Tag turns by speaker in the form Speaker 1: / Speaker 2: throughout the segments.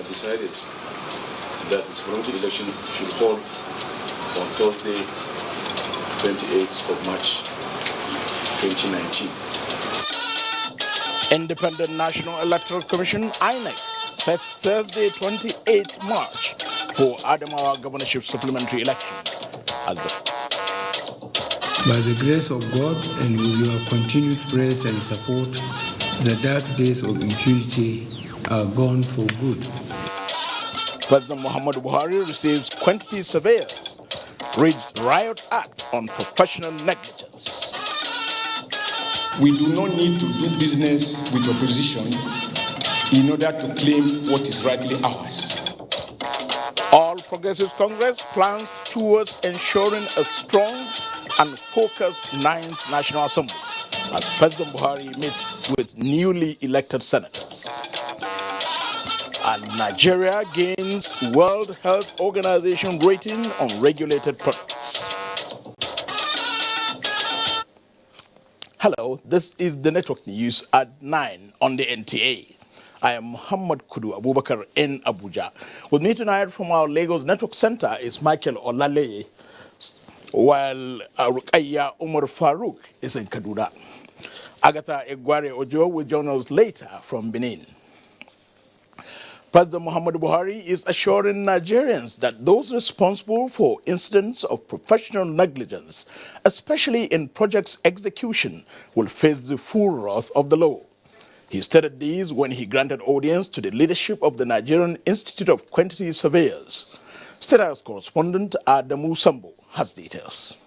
Speaker 1: Decided that the supplementary election should hold on Thursday, 28th of March 2019.
Speaker 2: Independent National Electoral Commission, INEC, sets Thursday, 28th March for Adamawa governorship supplementary election.
Speaker 3: By the grace of God and with your continued praise and support, the dark days of impunity are gone for good.
Speaker 2: President Muhammadu Buhari receives quantity surveyors, reads Riot Act on professional negligence.
Speaker 4: We do not need to do business with opposition in order to claim what is rightly ours.
Speaker 2: All Progressives Congress plans towards ensuring a strong and focused 9th National Assembly as President Buhari meets with newly elected senators. And Nigeria gains World Health Organization rating on regulated products. Hello, this is the Network News at 9 on the NTA. I am Muhammad Kudu Abubakar in Abuja. With me tonight from our Lagos Network Center is Michael Olale, while Rukaya Umar Farouk is in Kaduna. Agatha Egware Ojo will join us later from Benin. President Muhammadu Buhari is assuring Nigerians that those responsible for incidents of professional negligence, especially in projects execution, will face the full wrath of the law. He stated these when he granted audience to the leadership of the Nigerian Institute of Quantity Surveyors. State House correspondent Adamu Sambo has details.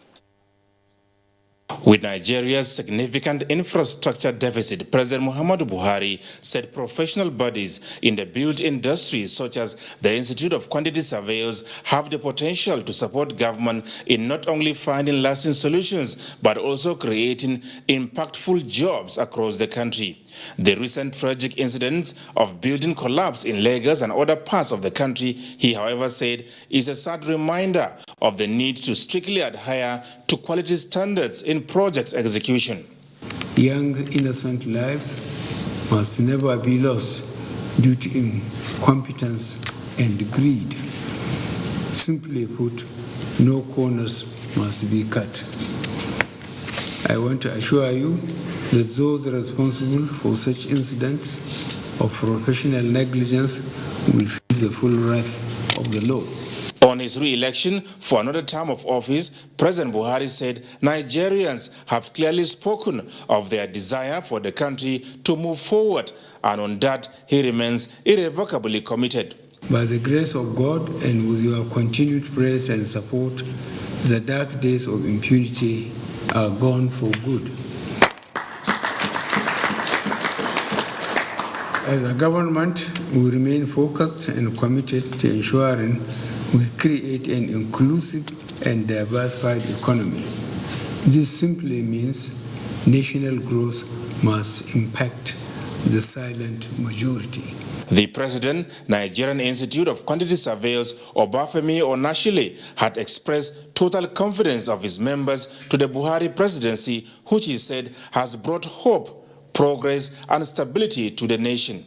Speaker 5: With Nigeria's significant infrastructure deficit, President Muhammadu Buhari said professional bodies in the built industry, such as the Institute of Quantity Surveyors, have the potential to support government in not only finding lasting solutions, but also creating impactful jobs across the country. The recent tragic incidents of building collapse in Lagos and other parts of the country, he however said, is a sad reminder of the need to strictly adhere to quality standards in projects execution.
Speaker 3: Young, innocent lives must never be lost due to incompetence and greed. Simply put, no corners must be cut. I want to assure you that those responsible for such incidents of professional negligence will feel the full wrath of the law.
Speaker 5: On his re-election for another term of office, President Buhari said Nigerians have clearly spoken of their desire for the country to move forward, and on that he remains irrevocably committed.
Speaker 3: By the grace of God and with your continued praise and support, the dark days of impunity are gone for good. As a government, we remain focused and committed to ensuring we create an inclusive and diversified economy. This simply means national growth must impact the silent majority.
Speaker 5: The president, Nigerian Institute of Quantity Surveyors, Obafemi Onashile, had expressed total confidence of his members to the Buhari presidency, which he said has brought hope, progress and stability to the nation.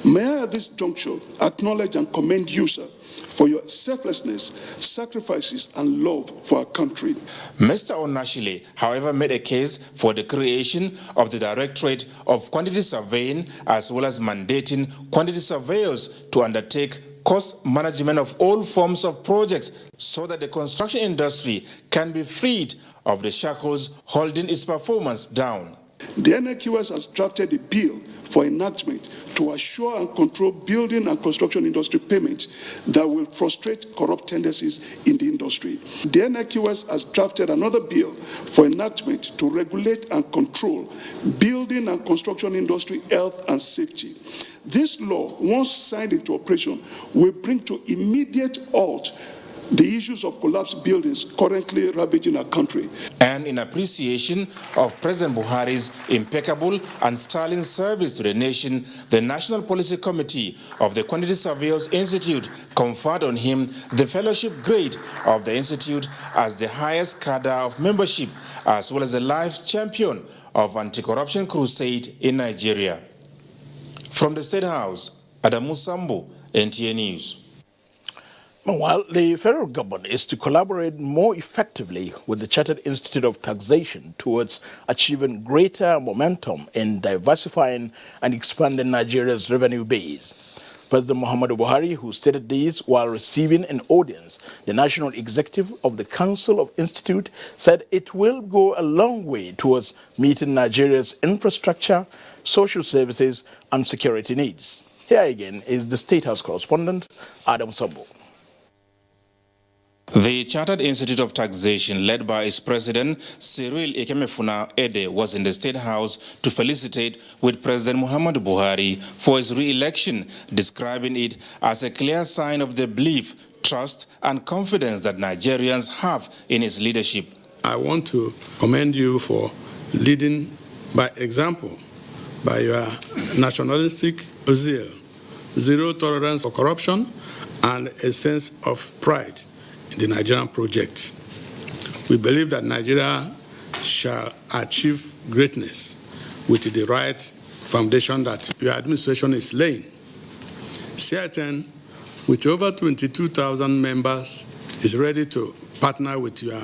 Speaker 6: May I at this juncture acknowledge and commend you, sir, for your selflessness, sacrifices, and love for our country.
Speaker 5: Mr. Onashile, however, made a case for the creation of the Directorate of Quantity Surveying, as well as mandating quantity surveyors to undertake cost management of all forms of projects so that the construction industry can be freed of the shackles holding its performance down.
Speaker 6: The NIQS has drafted a bill for enactment to assure and control building and construction industry payments that will frustrate corrupt tendencies in the industry. The NIQS has drafted another bill for enactment to regulate and control building and construction industry health and safety. This law, once signed into operation, will bring to immediate halt the issues of collapsed buildings currently ravaging our country.
Speaker 5: And in appreciation of President Buhari's impeccable and sterling service to the nation, the National Policy Committee of the Quantity Surveyors Institute conferred on him the fellowship grade of the institute as the highest cadre of membership, as well as the Life Champion of Anti-Corruption Crusade in Nigeria. From the State House, Adamu Sambo, NTA News.
Speaker 2: Meanwhile, the federal government is to collaborate more effectively with the Chartered Institute of Taxation towards achieving greater momentum in diversifying and expanding Nigeria's revenue base. President Muhammadu Buhari, who stated this while receiving an audience, the National Executive of the Council of Institute, said it will go a long way towards meeting Nigeria's infrastructure, social services, and security needs. Here again is the State House correspondent, Adam Sambo.
Speaker 5: The Chartered Institute of Taxation, led by its president, Cyril Ekemefuna Ede, was in the State House to felicitate with President Muhammadu Buhari for his re-election, describing it as a clear sign of the belief, trust, and confidence that Nigerians have in his leadership.
Speaker 7: I want to commend you for leading by example, by your nationalistic zeal, zero tolerance for corruption, and a sense of pride in the Nigerian project. We believe that Nigeria shall achieve greatness with the right foundation that your administration is laying. CITN, with over 22,000 members, is ready to partner with your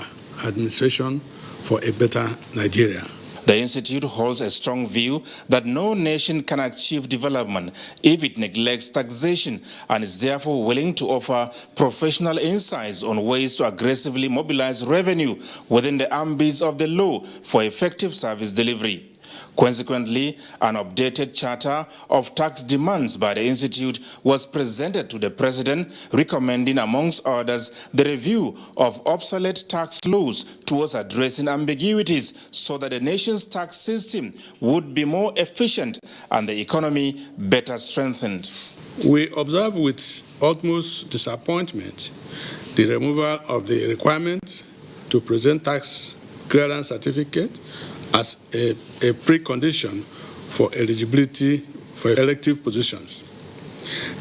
Speaker 7: administration for a better Nigeria.
Speaker 5: The Institute holds a strong view that no nation can achieve development if it neglects taxation, and is therefore willing to offer professional insights on ways to aggressively mobilize revenue within the ambits of the law for effective service delivery. Consequently, an updated charter of tax demands by the Institute was presented to the President, recommending, amongst others, the review of obsolete tax laws towards addressing ambiguities so that the nation's tax system would be more efficient and the economy better strengthened.
Speaker 7: We observe with utmost disappointment the removal of the requirement to present tax clearance certificate as a precondition for eligibility for elective positions.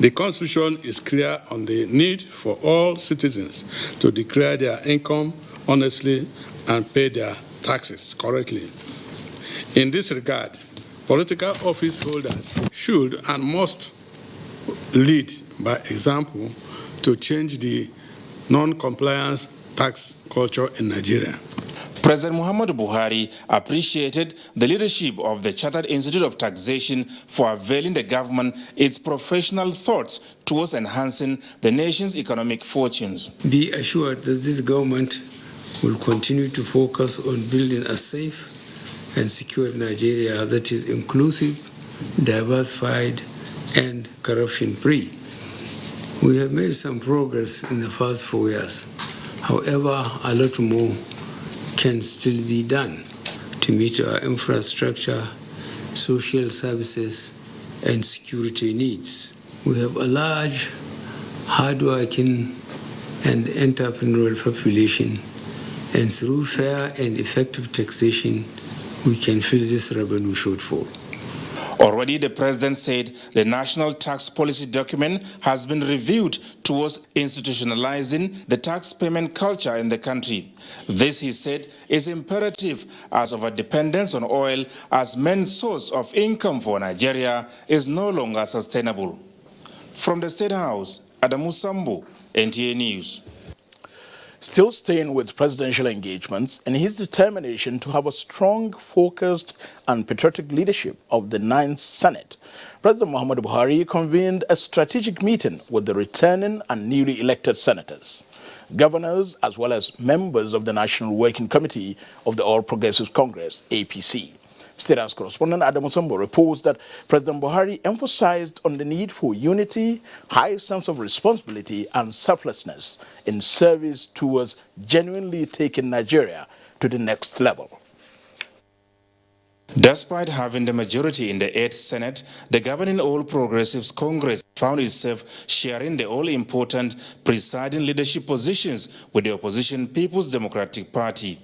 Speaker 7: The Constitution is clear on the need for all citizens to declare their income honestly and pay their taxes correctly. In this regard, political office holders should and must lead by example to change the non-compliance tax culture in Nigeria.
Speaker 5: President Muhammadu Buhari appreciated the leadership of the Chartered Institute of Taxation for availing the government its professional thoughts towards enhancing the nation's economic fortunes.
Speaker 3: Be assured that this government will continue to focus on building a safe and secure Nigeria that is inclusive, diversified, and corruption-free. We have made some progress in the first 4 years. However, a lot more can still be done to meet our infrastructure, social services, and security needs. We have a large, hardworking, and entrepreneurial population, and through fair and effective taxation, we can fill this revenue shortfall.
Speaker 5: Already, the President said the national tax policy document has been reviewed towards institutionalizing the tax payment culture in the country. This, he said, is imperative as overdependence on oil as main source of income for Nigeria is no longer sustainable. From the State House, Adamu Sambo, NTA News.
Speaker 2: Still staying with presidential engagements and his determination to have a strong, focused and patriotic leadership of the 9th Senate, President Muhammadu Buhari convened a strategic meeting with the returning and newly elected senators, governors, as well as members of the National Working Committee of the All Progressives Congress, APC. State House correspondent Adamu Sambo reports that President Buhari emphasized on the need for unity, high sense of responsibility and selflessness in service towards genuinely taking Nigeria to the next level.
Speaker 5: Despite having the majority in the 8th Senate, the governing All Progressives Congress found itself sharing the all-important presiding leadership positions with the opposition People's Democratic Party.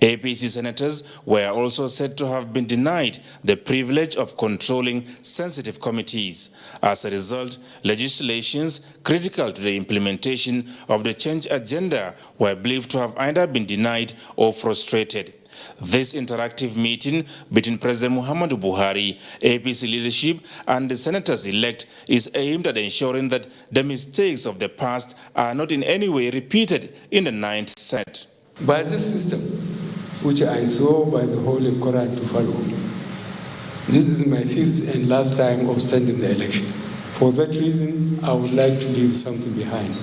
Speaker 5: APC senators were also said to have been denied the privilege of controlling sensitive committees. As a result, legislations critical to the implementation of the change agenda were believed to have either been denied or frustrated. This interactive meeting between President Muhammadu Buhari, APC leadership, and the senators-elect is aimed at ensuring that the mistakes of the past are not in any way repeated in the 9th Senate.
Speaker 3: By this system, which I saw by the Holy Quran to follow, this is my 5th and last time of standing the election. For that reason, I would like to leave something behind.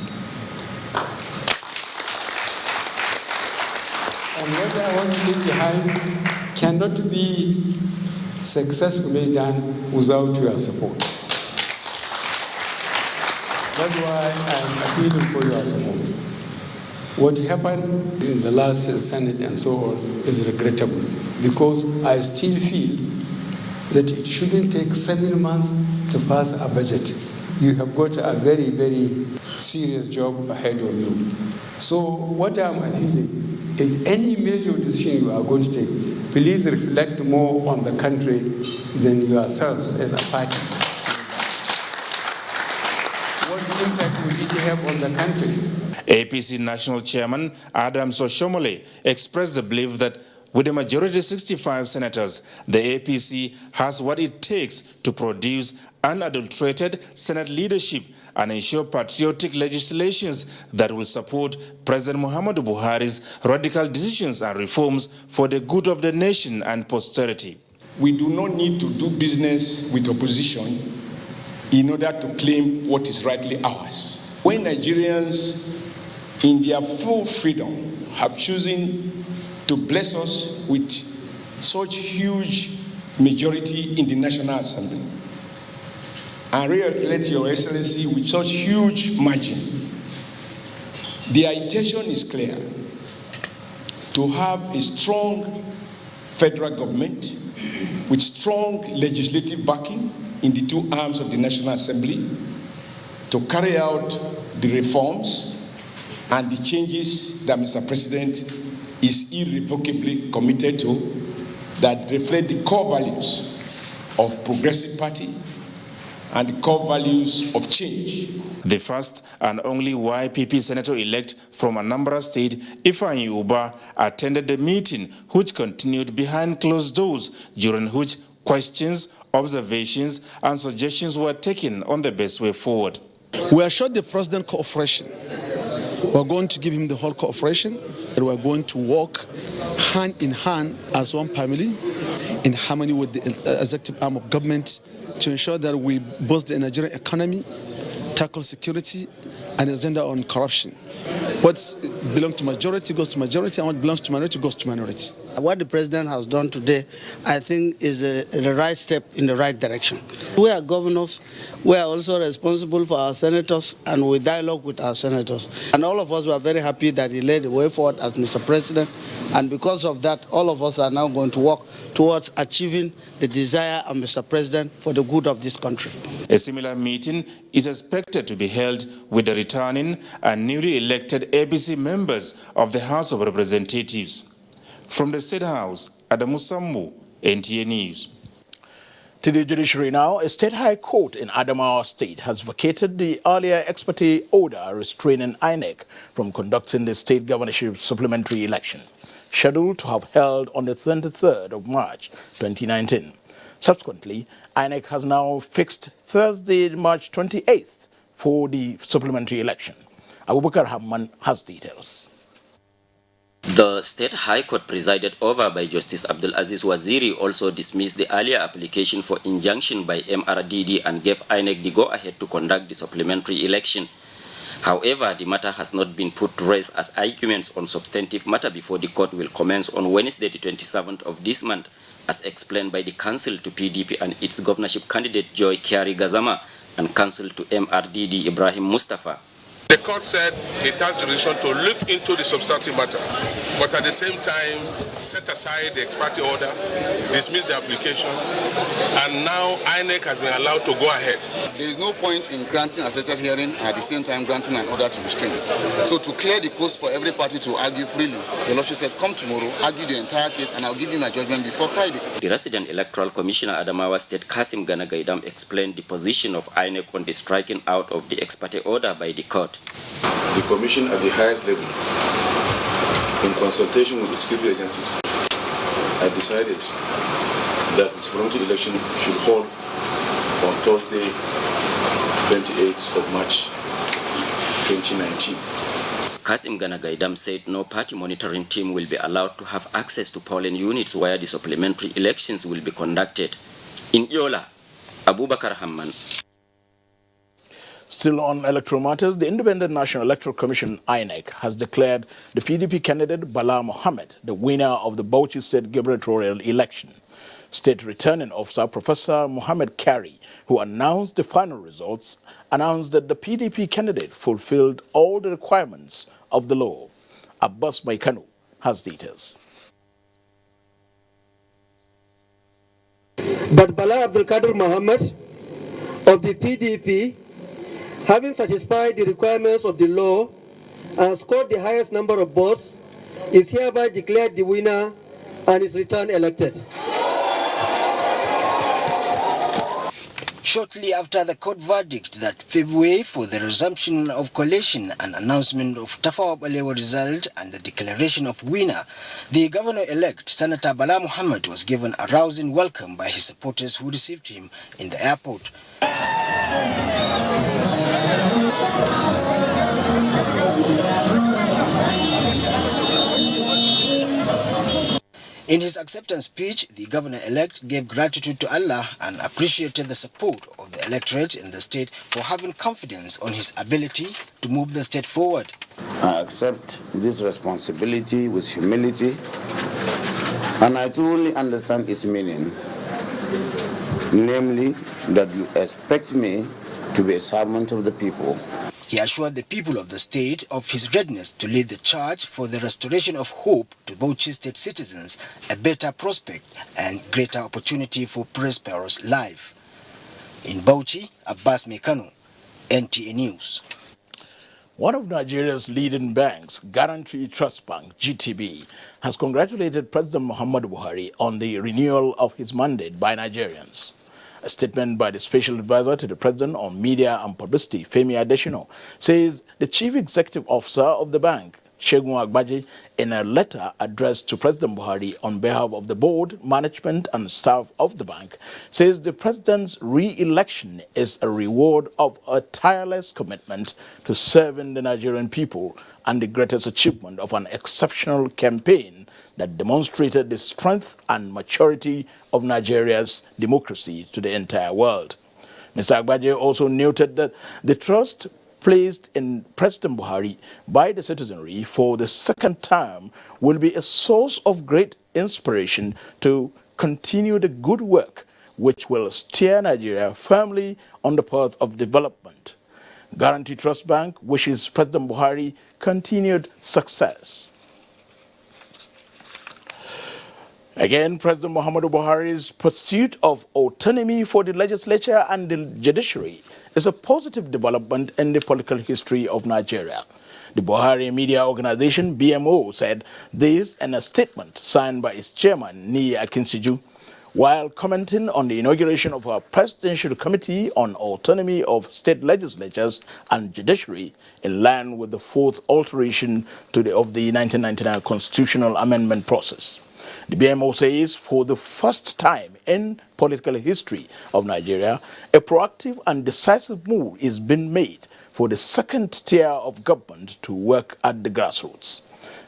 Speaker 3: And what I want to leave behind cannot be successfully done without your support. That's why I'm appealing for your support. What happened in the last Senate and so on is regrettable, because I still feel that it shouldn't take 7 months to pass a budget. You have got a very, very serious job ahead of you. So what I'm feeling is any major decision you are going to take, please reflect more on the country than yourselves as a party. What impact will it have on the country?
Speaker 5: APC National Chairman Adam Soshomole expressed the belief that with a majority of 65 senators, the APC has what it takes to produce unadulterated Senate leadership and ensure patriotic legislations that will support President Muhammadu Buhari's radical decisions and reforms for the good of the nation and posterity.
Speaker 4: We do not need to do business with opposition in order to claim what is rightly ours. When Nigerians, in their full freedom, have chosen to bless us with such huge majority in the National Assembly, and re-elect Your Excellency with such huge margin, their intention is clear: to have a strong federal government with strong legislative backing in the two arms of the National Assembly to carry out the reforms and the changes that Mr. President is irrevocably committed to, that reflect the core values of Progressive Party and the core values of change.
Speaker 5: The first and only YPP senator-elect from Anambra State, Ifeanyi Uba, attended the meeting, which continued behind closed doors, during which questions, observations, and suggestions were taken on the best way forward.
Speaker 8: We assured the president cooperation. We're going to give him the whole cooperation, and we're going to work hand in hand as one family in harmony with the executive arm of government to ensure that we boost the Nigerian economy, tackle security, and agenda on corruption. What belongs to majority goes to majority, and what belongs to minority goes to minority.
Speaker 9: What the president has done today, I think, is the right step in the right direction. We are governors. We are also responsible for our senators, and we dialogue with our senators. And all of us were very happy that he led the way forward as Mr. President. And because of that, all of us are now going to work towards achieving the desire of Mr. President for the good of this country.
Speaker 5: A similar meeting is expected to be held with the returning and newly elected APC members of the House of Representatives. From the State House, Adamu Sambu, NTA News.
Speaker 2: To the judiciary now, a state high court in Adamawa State has vacated the earlier ex parte order restraining INEC from conducting the state governorship supplementary election, scheduled to have held on the 23rd of March 2019. Subsequently, INEC has now fixed Thursday, March 28th for the supplementary election. Abubakar Hamman has details.
Speaker 10: The State High Court, presided over by Justice Abdul Aziz Waziri, also dismissed the earlier application for injunction by MRDD and gave INEC the go-ahead to conduct the supplementary election. However, the matter has not been put to rest, as arguments on substantive matter before the court will commence on Wednesday, the 27th of this month, as explained by the counsel to PDP and its governorship candidate Joy Kiari Gazama and counsel to MRDD Ibrahim Mustafa.
Speaker 7: The court said it has jurisdiction to look into the substantive matter, but at the same time set aside the ex parte order, dismiss the application, and now INEC has been allowed to go ahead.
Speaker 11: There is no point in granting a settled hearing and at the same time granting an order to restrain. So to clear the coast for every party to argue freely, the lordship said, come tomorrow, argue the entire case, and I'll give you my judgment before Friday.
Speaker 10: The resident electoral commissioner Adamawa State Kasim Ganagaidam explained the position of INEC on the striking out of the ex parte order by the court.
Speaker 1: The Commission at the highest level, in consultation with the security agencies, have decided that the supplementary election should hold on Thursday, 28th of March 2019.
Speaker 10: Kasim Ganagaidam said no party monitoring team will be allowed to have access to polling units where the supplementary elections will be conducted. In Yola, Abubakar Hamman.
Speaker 2: Still on electoral matters, the Independent National Electoral Commission, INEC, has declared the PDP candidate Bala Mohammed the winner of the Bauchi State gubernatorial election. State Returning Officer Professor Mohammed Kari, who announced the final results, announced that the PDP candidate fulfilled all the requirements of the law. Abbas Maikanu has details.
Speaker 12: But Bala Abdul Qadir Mohammed of the PDP, having satisfied the requirements of the law and scored the highest number of votes, is hereby declared the winner and is returned elected.
Speaker 13: Shortly after the court verdict that paved way for the resumption of collation and announcement of Tafawa Balewa result and the declaration of winner, the governor-elect, Senator Bala Mohammed, was given a rousing welcome by his supporters who received him in the airport. In his acceptance speech, the governor-elect gave gratitude to Allah and appreciated the support of the electorate in the state for having confidence on his ability to move the state forward.
Speaker 14: I accept this responsibility with humility, and I truly understand its meaning, namely that you expect me to be a servant of the people.
Speaker 13: He assured the people of the state of his readiness to lead the charge for the restoration of hope to Bauchi state citizens, a better prospect and greater opportunity for prosperous life. In Bauchi, Abbas Mekano, NTA News.
Speaker 2: One of Nigeria's leading banks, Guaranty Trust Bank, GTB, has congratulated President Muhammadu Buhari on the renewal of his mandate by Nigerians. A statement by the Special Advisor to the President on Media and Publicity, Femi Adesina, says the Chief Executive Officer of the bank, Segun Agbaje, in a letter addressed to President Buhari on behalf of the board, management and staff of the bank, says the President's re-election is a reward of a tireless commitment to serving the Nigerian people and the greatest achievement of an exceptional campaign that demonstrated the strength and maturity of Nigeria's democracy to the entire world. Mr. Agbaje also noted that the trust placed in President Buhari by the citizenry for the second term will be a source of great inspiration to continue the good work which will steer Nigeria firmly on the path of development. Guaranty Trust Bank wishes President Buhari continued success. Again, President Muhammadu Buhari's pursuit of autonomy for the legislature and the judiciary is a positive development in the political history of Nigeria. The Buhari Media Organization, BMO, said this in a statement signed by its chairman, Niyi Akinsiju, while commenting on the inauguration of our Presidential Committee on Autonomy of State Legislatures and Judiciary in line with the fourth alteration of the 1999 constitutional amendment process. The BMO says for the first time in political history of Nigeria, a proactive and decisive move is being made for the second tier of government to work at the grassroots.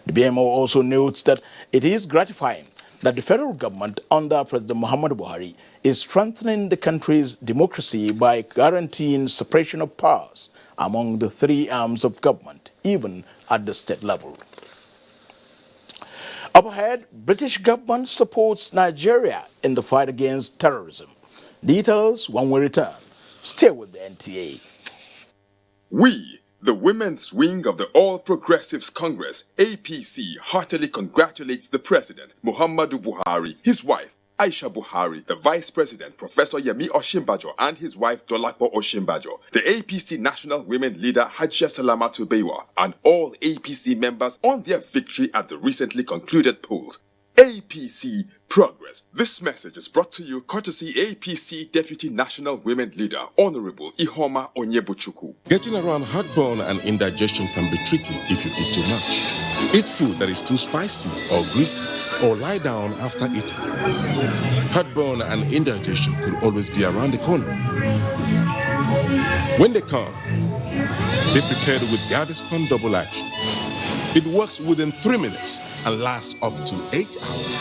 Speaker 2: The BMO also notes that it is gratifying that the federal government under President Muhammadu Buhari is strengthening the country's democracy by guaranteeing separation of powers among the three arms of government, even at the state level. Up ahead, British government supports Nigeria in the fight against terrorism. Details when we return. Stay with the NTA.
Speaker 15: We The women's wing of the All Progressives Congress, APC, heartily congratulates the President, Muhammadu Buhari, his wife, Aisha Buhari, the Vice President, Professor Yemi Osinbajo, and his wife, Dolapo Osinbajo, the APC National Women Leader, Hajia Salamatu Beiwa, and all APC members on their victory at the recently concluded polls. APC Progress. This message is brought to you courtesy APC Deputy National Women Leader, Honorable Ihoma Onyebuchukwu.
Speaker 16: Getting around heartburn and indigestion can be tricky if you eat too much. Eat food that is too spicy or greasy, or lie down after eating. Heartburn and indigestion could always be around the corner. When they come, be prepared with Gaviscon Double Action. It works within 3 minutes and lasts up to 8 hours.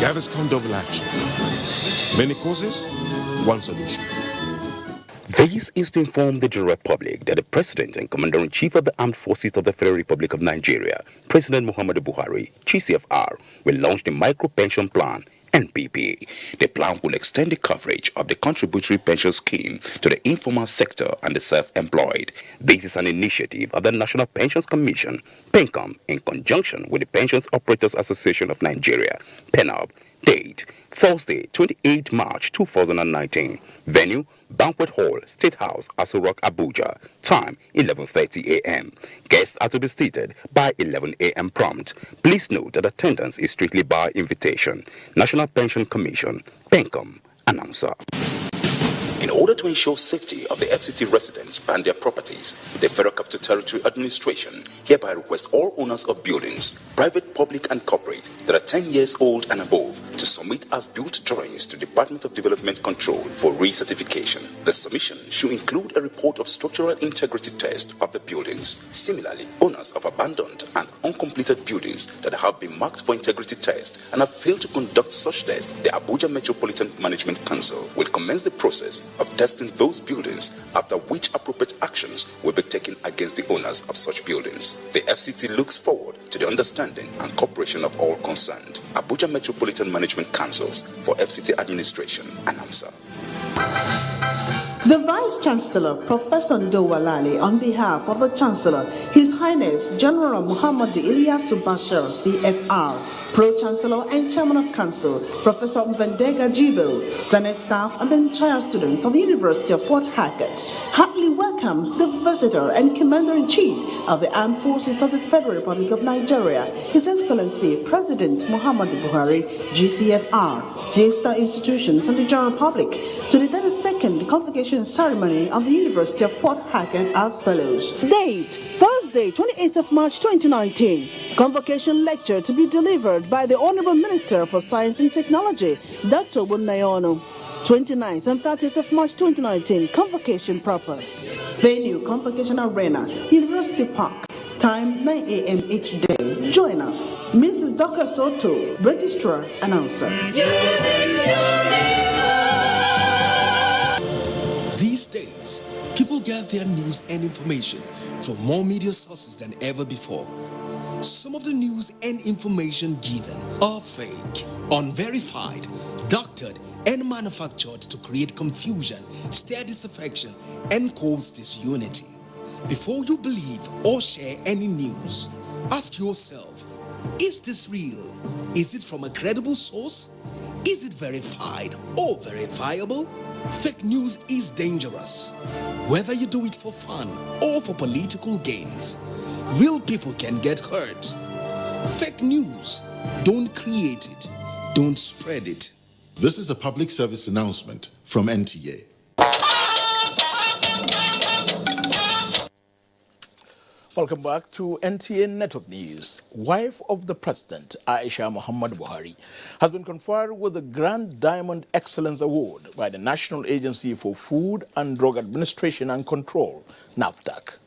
Speaker 16: Gaviscon Double Action. Many causes, one solution.
Speaker 17: This is to inform the general public that the President and Commander-in-Chief of the Armed Forces of the Federal Republic of Nigeria, President Muhammadu Buhari, GCFR, will launch the Micro Pension Plan, NPP. The plan will extend the coverage of the contributory pension scheme to the informal sector and the self-employed. This is an initiative of the National Pensions Commission, PENCOM, in conjunction with the Pensions Operators Association of Nigeria, PENOP. Date, Thursday, 28 March 2019. Venue, Banquet Hall, State House, Aso Rock, Abuja. Time, 11:30 a.m. Guests are to be seated by 11 a.m. prompt. Please note that attendance is strictly by invitation. National Pension Commission, PENCOM, announcer. In order to ensure safety of the FCT residents and their properties, the Federal Capital Territory Administration hereby requests all owners of buildings, private, public, and corporate, that are 10 years old and above to submit as-built drawings to Department of Development Control for recertification. The submission should include a report of structural integrity test of the buildings. Similarly, owners of abandoned and uncompleted buildings that have been marked for integrity test and have failed to conduct such test, the Abuja Metropolitan Management Council will commence the process of testing those buildings, after which appropriate actions will be taken against the owners of such buildings. The FCT looks forward to the understanding and cooperation of all concerned. Abuja Metropolitan Management Councils for FCT Administration, announcer.
Speaker 18: The Vice-Chancellor, Professor Ndowalali, on behalf of the Chancellor, His Highness General Muhammadu Ilyasu Bashir, CFR, Pro-Chancellor and Chairman of Council, Professor Mvendega Jibril, Senate staff, and the entire students of the University of Port Harcourt, heartily welcomes the visitor and Commander-in-Chief of the Armed Forces of the Federal Republic of Nigeria, His Excellency President Muhammadu Buhari, GCFR, sister institutions, and the general public, to the 32nd Convocation Ceremony of the University of Port Harcourt as follows. Date, Thursday, 28th of March 2019. Convocation lecture to be delivered by the Honorable Minister for Science and Technology, Dr. Bunnayono. 29th and 30th of March 2019, Convocation proper. Venue, Convocation Arena, University Park. Time, 9 a.m. each day. Join us. Mrs. Dr. Soto, Registrar, Announcer.
Speaker 19: These days, people get their news and information from more media sources than ever before. Some of the news and information given are fake, unverified, doctored, and manufactured to create confusion, stir disaffection, and cause disunity. Before you believe or share any news, ask yourself, is this real? Is it from a credible source? Is it verified or verifiable? Fake news is dangerous, whether you do it for fun or for political gains. Real people can get hurt. Fake news, don't create it, don't spread it.
Speaker 20: This is a public service announcement from NTA.
Speaker 2: Welcome back to NTA Network News. Wife of the President, Aisha Muhammad Buhari, has been conferred with the Grand Diamond Excellence Award by the National Agency for Food and Drug Administration and Control, NAFDAC.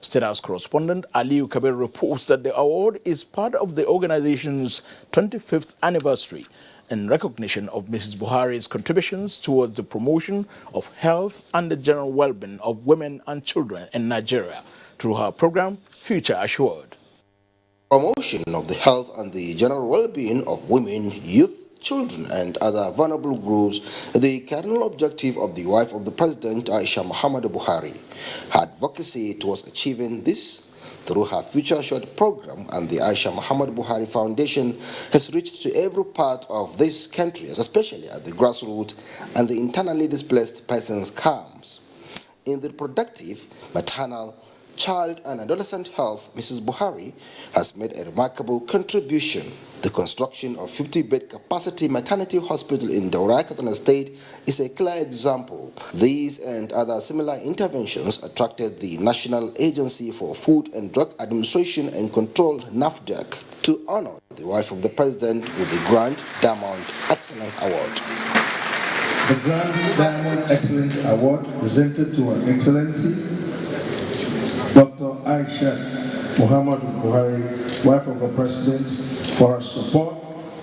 Speaker 2: State House correspondent Aliu Kabir reports that the award is part of the organization's 25th anniversary in recognition of Mrs. Buhari's contributions towards the promotion of health and the general well-being of women and children in Nigeria through her program, Future Assured.
Speaker 21: Promotion of the health and the general well-being of women, youth, children and other vulnerable groups, the cardinal objective of the wife of the President, Aisha Muhammadu Buhari. Her advocacy towards achieving this through her Future Assured program and the Aisha Muhammadu Buhari Foundation has reached to every part of this country, especially at the grassroots and the internally displaced persons' camps. In the reproductive, maternal, child and adolescent health, Mrs. Buhari has made a remarkable contribution. The construction of 50-bed capacity maternity hospital in Daura, Katana State is a clear example. These and other similar interventions attracted the National Agency for Food and Drug Administration and Control, NAFDAC, to honor the wife of the President with the Grand Diamond Excellence Award.
Speaker 22: The Grand Diamond Excellence Award presented to Her Excellency Dr. Aisha Muhammadu Buhari, wife of the President, for her support,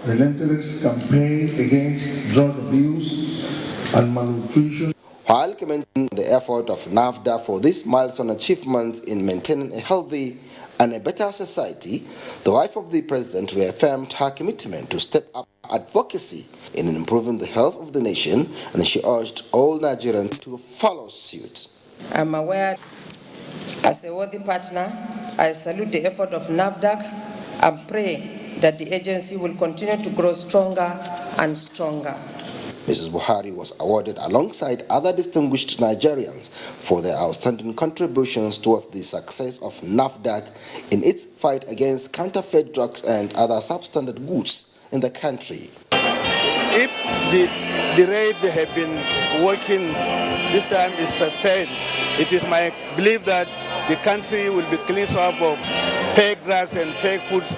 Speaker 22: relentless campaign against drug abuse and malnutrition.
Speaker 21: While commending the effort of NAFDA for this milestone achievement in maintaining a healthy and a better society, the wife of the President reaffirmed her commitment to step up advocacy in improving the health of the nation, and she urged all Nigerians to follow suit.
Speaker 23: I'm aware, as a worthy partner, I salute the effort of NAFDAC and pray that the agency will continue to grow stronger and stronger.
Speaker 21: Mrs. Buhari was awarded alongside other distinguished Nigerians for their outstanding contributions towards the success of NAFDAC in its fight against counterfeit drugs and other substandard goods in the country.
Speaker 24: If the rate they have been working this time is sustained, it is my belief that the country will be cleansed up of fake drugs and fake foods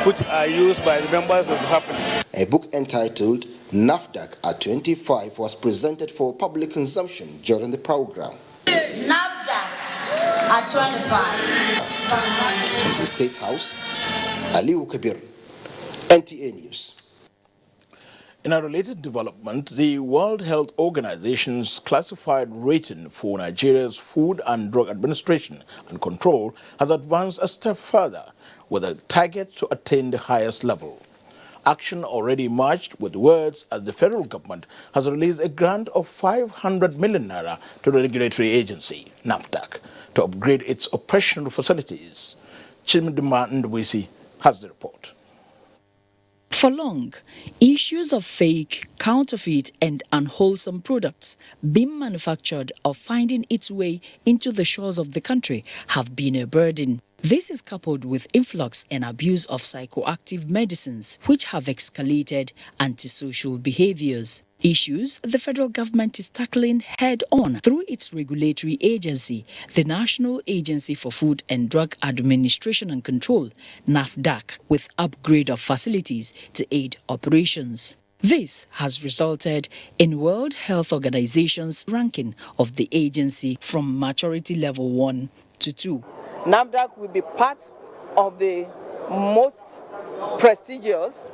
Speaker 24: which are used by the members of the public.
Speaker 21: A book entitled NAFDAC at 25 was presented for public consumption during the program.
Speaker 25: NAFDAC at 25.
Speaker 21: In the State House, Aliu Kabir, NTA News.
Speaker 2: In a related development, the World Health Organization's classified rating for Nigeria's Food and Drug Administration and Control has advanced a step further with a target to attain the highest level. Action already marched with words as the federal government has released a grant of 500 million naira to the regulatory agency, NAFDAC, to upgrade its operational facilities. Chimdima Ndwisi has the report.
Speaker 26: For long, issues of fake, counterfeit and unwholesome products being manufactured or finding its way into the shores of the country have been a burden. This is coupled with influx and abuse of psychoactive medicines, which have escalated antisocial behaviors. Issues the federal government is tackling head-on through its regulatory agency, the National Agency for Food and Drug Administration and Control, NAFDAC, with upgrade of facilities to aid operations. This has resulted in World Health Organization's ranking of the agency from maturity level 1 to 2.
Speaker 27: NAFDAC will be part of the most prestigious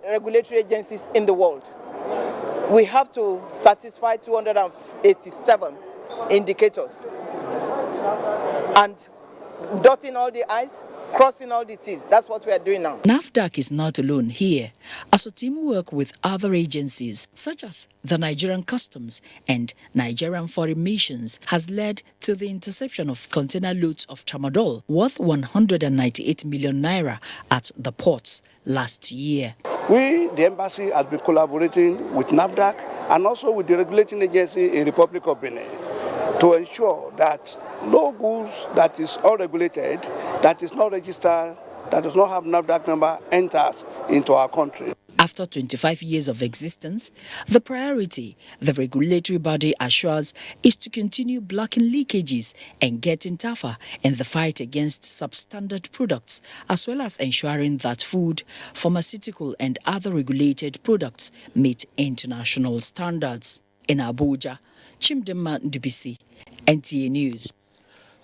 Speaker 27: regulatory agencies in the world. We have to satisfy 287 indicators and dotting all the I's, crossing all the T's. That's what we are doing now.
Speaker 26: NAFDAC is not alone here, as a team work with other agencies such as the Nigerian Customs and Nigerian Foreign Missions has led to the interception of container loads of tramadol worth 198 million naira at the ports last year.
Speaker 28: We, the embassy, has been collaborating with NAFDAC and also with the regulating agency in Republic of Benin to ensure that no goods that is unregulated, that is not registered, that does not have NAFDAC number enters into our country.
Speaker 26: After 25 years of existence, the priority the regulatory body assures is to continue blocking leakages and getting tougher in the fight against substandard products, as well as ensuring that food, pharmaceutical and other regulated products meet international standards. In Abuja, Chimdema Ndubisi, NTA News.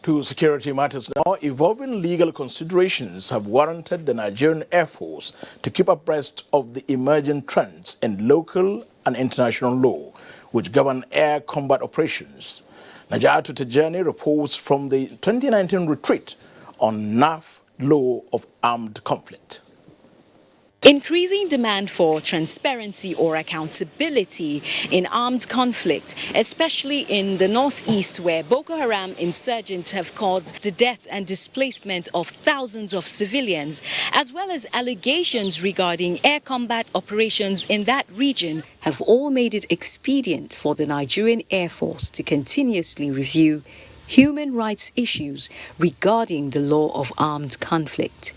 Speaker 2: To security matters now, evolving legal considerations have warranted the Nigerian Air Force to keep abreast of the emerging trends in local and international law, which govern air combat operations. Najatu Tejani reports from the 2019 retreat on NAF Law of Armed Conflict.
Speaker 26: Increasing demand for transparency or accountability in armed conflict, especially in the northeast where Boko Haram insurgents have caused the death and displacement of thousands of civilians, as well as allegations regarding air combat operations in that region, have all made it expedient for the Nigerian Air Force to continuously review human rights issues regarding the law of armed conflict.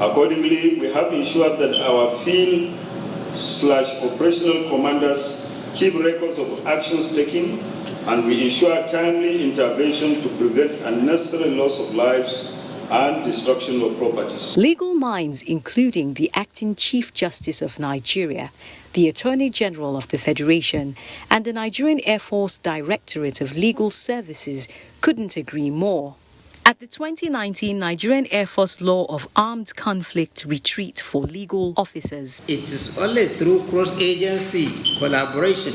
Speaker 3: Accordingly, we have ensured that our field/operational commanders keep records of actions taken, and we ensure timely intervention to prevent unnecessary loss of lives and destruction of property.
Speaker 26: Legal minds, including the Acting Chief Justice of Nigeria, the Attorney General of the Federation, and the Nigerian Air Force Directorate of Legal Services, couldn't agree more. At the 2019 Nigerian Air Force Law of Armed Conflict Retreat for Legal Officers,
Speaker 4: it is only through cross-agency collaboration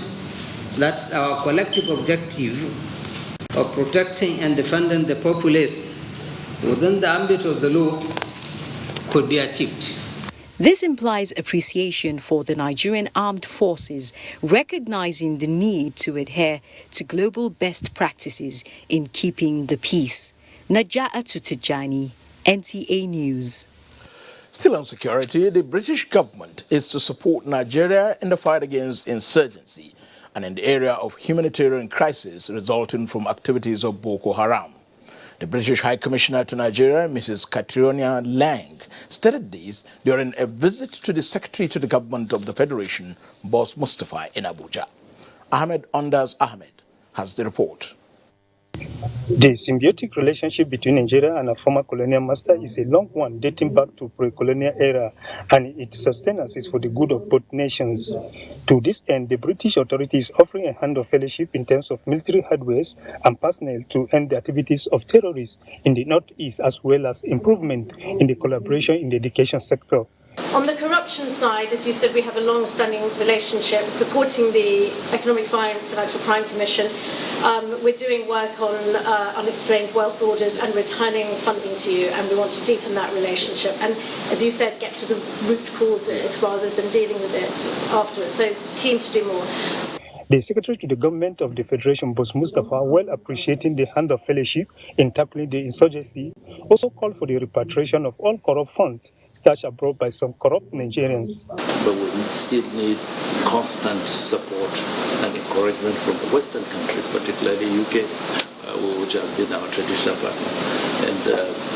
Speaker 4: that our collective objective of protecting and defending the populace within the ambit of the law could be achieved.
Speaker 26: This implies appreciation for the Nigerian armed forces, recognizing the need to adhere to global best practices in keeping the peace. Naja'atu Tijani, NTA News.
Speaker 2: Still on security, the British government is to support Nigeria in the fight against insurgency and in the area of humanitarian crisis resulting from activities of Boko Haram. The British High Commissioner to Nigeria, Mrs. Catriona Lang, stated this during a visit to the Secretary to the Government of the Federation, Boss Mustafa, in Abuja. Ahmed Ondas Ahmed has the report.
Speaker 5: The symbiotic relationship between Nigeria and a former colonial master is a long one dating back to pre-colonial era, and its sustenance is for the good of both nations. To this end, the British authorities offering a hand of fellowship in terms of military hardware and personnel to end the activities of terrorists in the northeast, as well as improvement in the collaboration in the education sector.
Speaker 6: On the corruption side, as you said, we have a long-standing relationship supporting the Economic Financial Crime Commission. We're doing work on unexplained wealth orders and returning funding to you, and we want to deepen that relationship. And as you said, get to the root causes rather than dealing with it afterwards. So keen to do more.
Speaker 5: The Secretary to the Government of the Federation, Boss Mustafa, well appreciating the hand of fellowship in tackling the insurgency, also called for the repatriation of all corrupt funds stashed abroad by some corrupt Nigerians.
Speaker 7: But we still need constant support and encouragement from the Western countries, particularly UK, which has been our traditional partner. And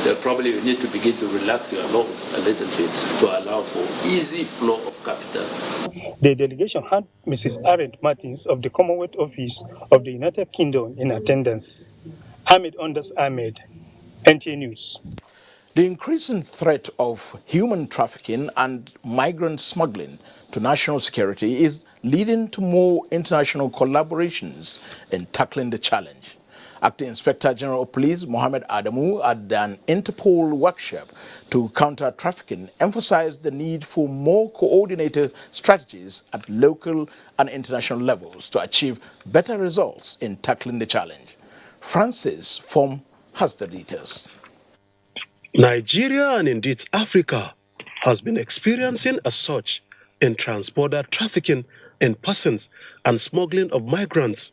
Speaker 7: they'll probably need to begin to relax your laws a little bit to allow for easy flow of capital.
Speaker 5: The delegation had Mrs. Arendt Martins of the Commonwealth Office of the United Kingdom in attendance. Ahmed Ondas Ahmed, NTA News.
Speaker 2: The increasing threat of human trafficking and migrant smuggling to national security is leading to more international collaborations in tackling the challenge. Acting Inspector General of Police Mohammed Adamu at an Interpol workshop to counter trafficking emphasized the need for more coordinated strategies at local and international levels to achieve better results in tackling the challenge. Francis Fom has the details.
Speaker 8: Nigeria, and indeed Africa, has been experiencing a surge in transborder trafficking in persons and smuggling of migrants.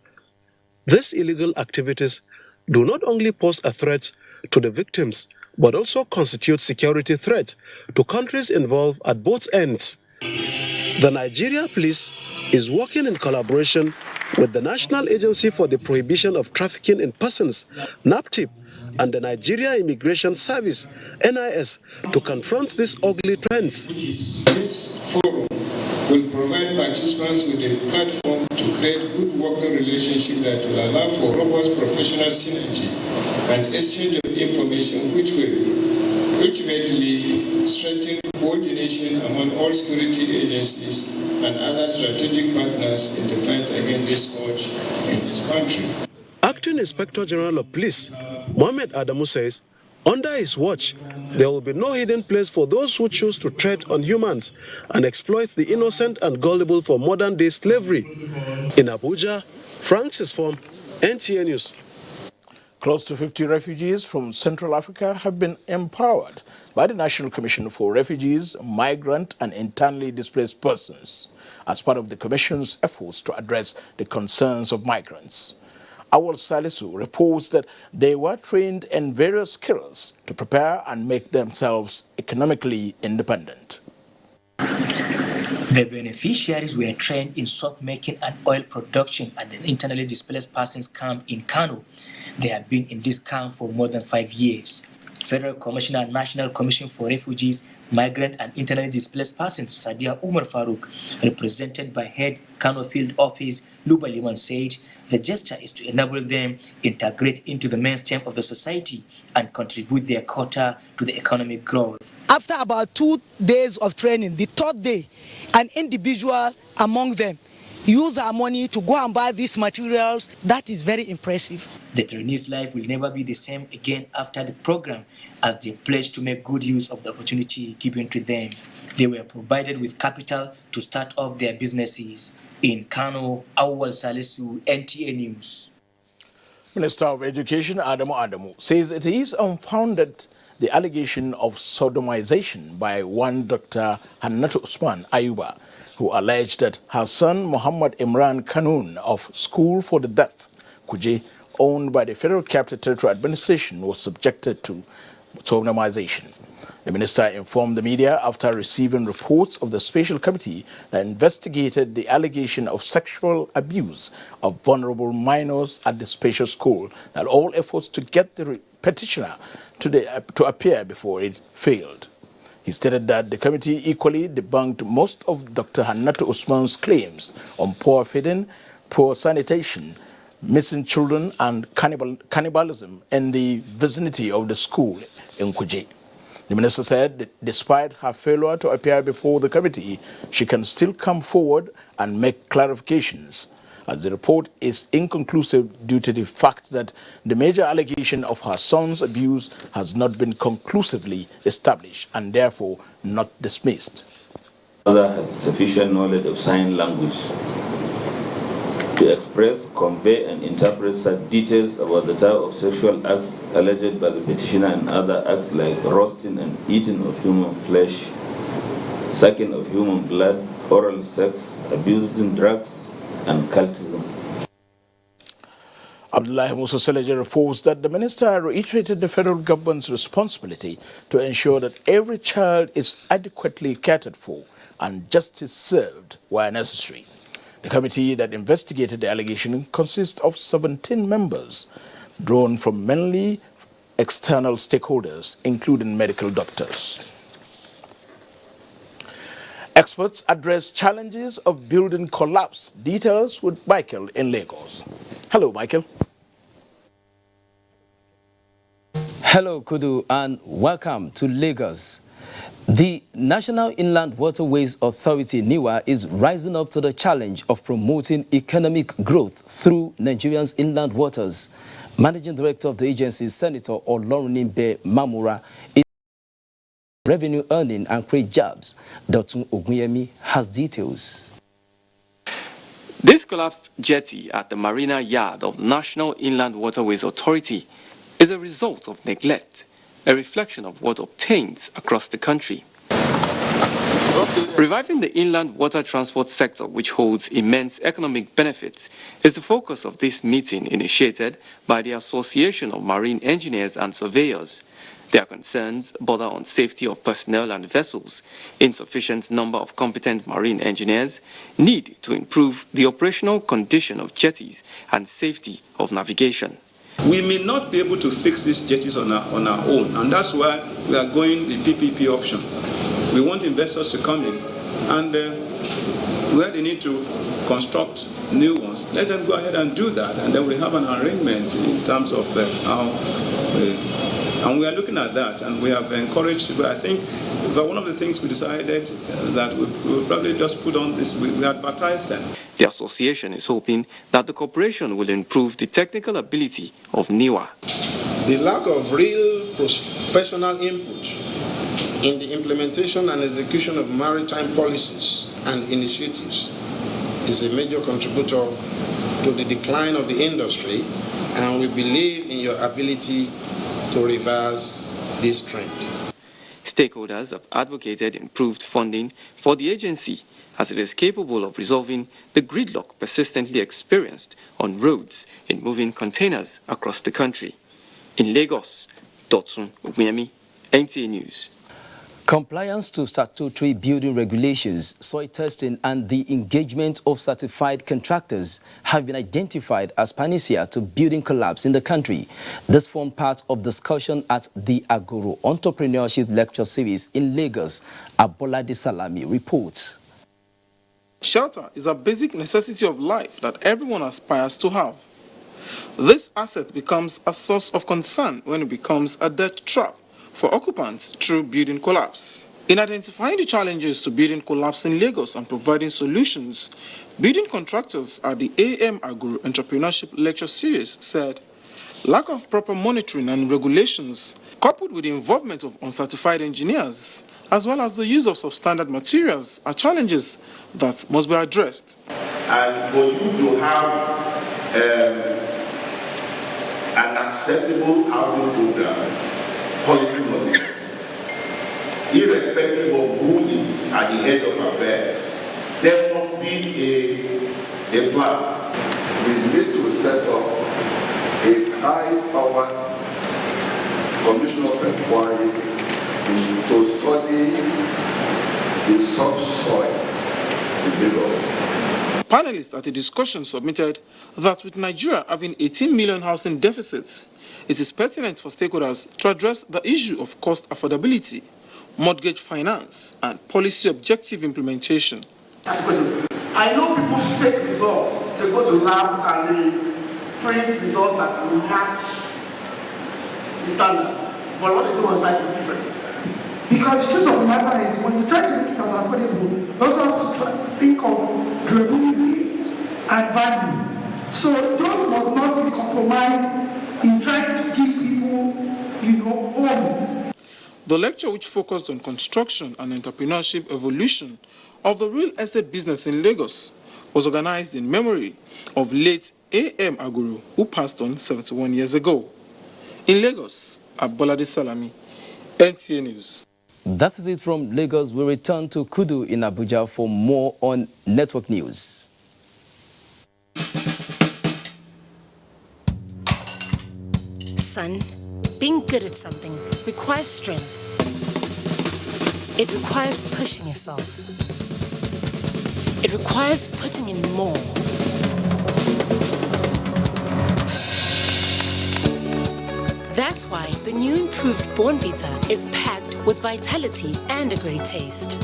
Speaker 8: These illegal activities do not only pose a threat to the victims, but also constitute security threat to countries involved at both ends. The Nigeria Police is working in collaboration with the National Agency for the Prohibition of Trafficking in Persons, NAPTIP, and the Nigeria Immigration Service, NIS, to confront these ugly trends.
Speaker 9: This forum will provide participants with a platform to create good working relationship that will allow for robust professional synergy and exchange of information, which will ultimately strengthen coordination among all security agencies and other strategic partners in the fight against this scourge in this country.
Speaker 8: Acting Inspector General of Police Mohammed Adamu says, under his watch, there will be no hidden place for those who choose to tread on humans and exploit the innocent and gullible for modern-day slavery. In Abuja, Francis Fom, NTA News.
Speaker 2: Close to 50 refugees from Central Africa have been empowered by the National Commission for Refugees, Migrant and Internally Displaced Persons as part of the Commission's efforts to address the concerns of migrants. Awal Salisu reports that they were trained in various skills to prepare and make themselves economically independent.
Speaker 1: The beneficiaries were trained in soap making and oil production at the internally displaced persons camp in Kano. They have been in this camp for more than 5 years. Federal Commissioner, National Commission for Refugees, Migrant and Internally Displaced Persons, Sadia Umar Farouk, represented by Head Kano Field Office, Luba Liman, said the gesture is to enable them integrate into the mainstream of the society and contribute their quota to the economic growth.
Speaker 10: After about 2 days of training, the third day, an individual among them used our money to go and buy these materials. That is very impressive.
Speaker 1: The trainees' life will never be the same again after the program, as they pledge to make good use of the opportunity given to them. They were provided with capital to start off their businesses. In Kano, Awal Salisu, NTA News.
Speaker 2: Minister of Education Adamu says it is unfounded the allegation of sodomization by one Dr. Hannatu Usman Ayuba, who alleged that her son Muhammad Imran Kanun of School for the Deaf, Kuje, owned by the Federal Capital Territory Administration, was subjected to sodomization. The minister informed the media after receiving reports of the special committee that investigated the allegation of sexual abuse of vulnerable minors at the special school, that all efforts to get the petitioner to appear before it failed. He stated that the committee equally debunked most of Dr. Hannatu Usman's claims on poor feeding, poor sanitation, missing children and cannibalism in the vicinity of the school in Kuje. The minister said that despite her failure to appear before the committee, she can still come forward and make clarifications, as the report is inconclusive due to the fact that the major allegation of her son's abuse has not been conclusively established and therefore not dismissed.
Speaker 11: Mother had sufficient knowledge of sign language to express, convey and interpret such details about the type of sexual acts alleged by the petitioner and other acts like roasting and eating of human flesh, sucking of human blood, oral sex, abusing drugs, and cultism.
Speaker 2: Abdullahi Musa Seleje reports that the minister reiterated the federal government's responsibility to ensure that every child is adequately catered for and justice served where necessary. The committee that investigated the allegation consists of 17 members, drawn from mainly external stakeholders, including medical doctors. Experts address challenges of building collapse. Details with Michael in Lagos. Hello, Michael.
Speaker 12: Hello, Kudu, and welcome to Lagos. The National Inland Waterways Authority, NIWA, is rising up to the challenge of promoting economic growth through Nigeria's inland waters. Managing Director of the agency, Senator Olorunimbe Mamura, is revenue earning and create jobs. Dr. Ogunyemi has details.
Speaker 13: This collapsed jetty at the Marina Yard of the National Inland Waterways Authority is a result of neglect, a reflection of what obtains across the country. Reviving the inland water transport sector, which holds immense economic benefits, is the focus of this meeting initiated by the Association of Marine Engineers and Surveyors. Their concerns border on safety of personnel and vessels, insufficient number of competent marine engineers, need to improve the operational condition of jetties, and safety of navigation.
Speaker 14: We may not be able to fix these jetties on our own, and that's why we are going the PPP option. We want investors to come in, and where they need to construct new ones, let them go ahead and do that, and then we have an arrangement in terms of how. And we are looking at that, and we have encouraged. But I think one of the things we decided that we will probably just put on this, we advertise them.
Speaker 13: The association is hoping that the cooperation will improve the technical ability of NIWA.
Speaker 22: The lack of real professional input in the implementation and execution of maritime policies and initiatives is a major contributor to the decline of the industry
Speaker 15: and we believe in your ability to reverse this trend.
Speaker 13: Stakeholders have advocated improved funding for the agency as it is capable of resolving the gridlock persistently experienced on roads in moving containers across the country. In Lagos, Dotun Ogunyemi, NTA News.
Speaker 12: Compliance to statutory building regulations, soil testing and the engagement of certified contractors have been identified as panacea to building collapse in the country. This formed part of discussion at the Agoro Entrepreneurship Lecture Series in Lagos. Abolade Salami reports.
Speaker 16: Shelter is a basic necessity of life that everyone aspires to have. This asset becomes a source of concern when it becomes a death trap for occupants through building collapse. In identifying the challenges to building collapse in Lagos and providing solutions, building contractors at the AM Agro Entrepreneurship Lecture Series said lack of proper monitoring and regulations, coupled with the involvement of uncertified engineers, as well as the use of substandard materials, are challenges that must be addressed.
Speaker 17: And for you to have an accessible housing program, policy model, irrespective of who is at the head of affairs, there must be a plan.
Speaker 18: We need to set up a high-powered commission of inquiry to study the subsoil in Lagos.
Speaker 16: Panelists at the discussion submitted that with Nigeria having 18 million housing deficits, it is pertinent for stakeholders to address the issue of cost affordability, mortgage finance, and policy objective implementation.
Speaker 19: I know people fake results. They go to labs and they print results that match the standard. But what they do on site is different. Because the truth of the matter is, when you try to make it as affordable, you also have to try to think of durability and value. So those must not be compromised in trying to give people, homes.
Speaker 16: The lecture, which focused on construction and entrepreneurship evolution of the real estate business in Lagos, was organized in memory of late A.M. Aguru, who passed on 71 years ago. In Lagos, Abolade Salami, NTA News.
Speaker 12: That is it from Lagos. We return to Kudu in Abuja for more on Network News.
Speaker 20: Son, being good at something requires strength. It requires pushing yourself. It requires putting in more. That's why the new improved Bornvita is packed with vitality and a great taste.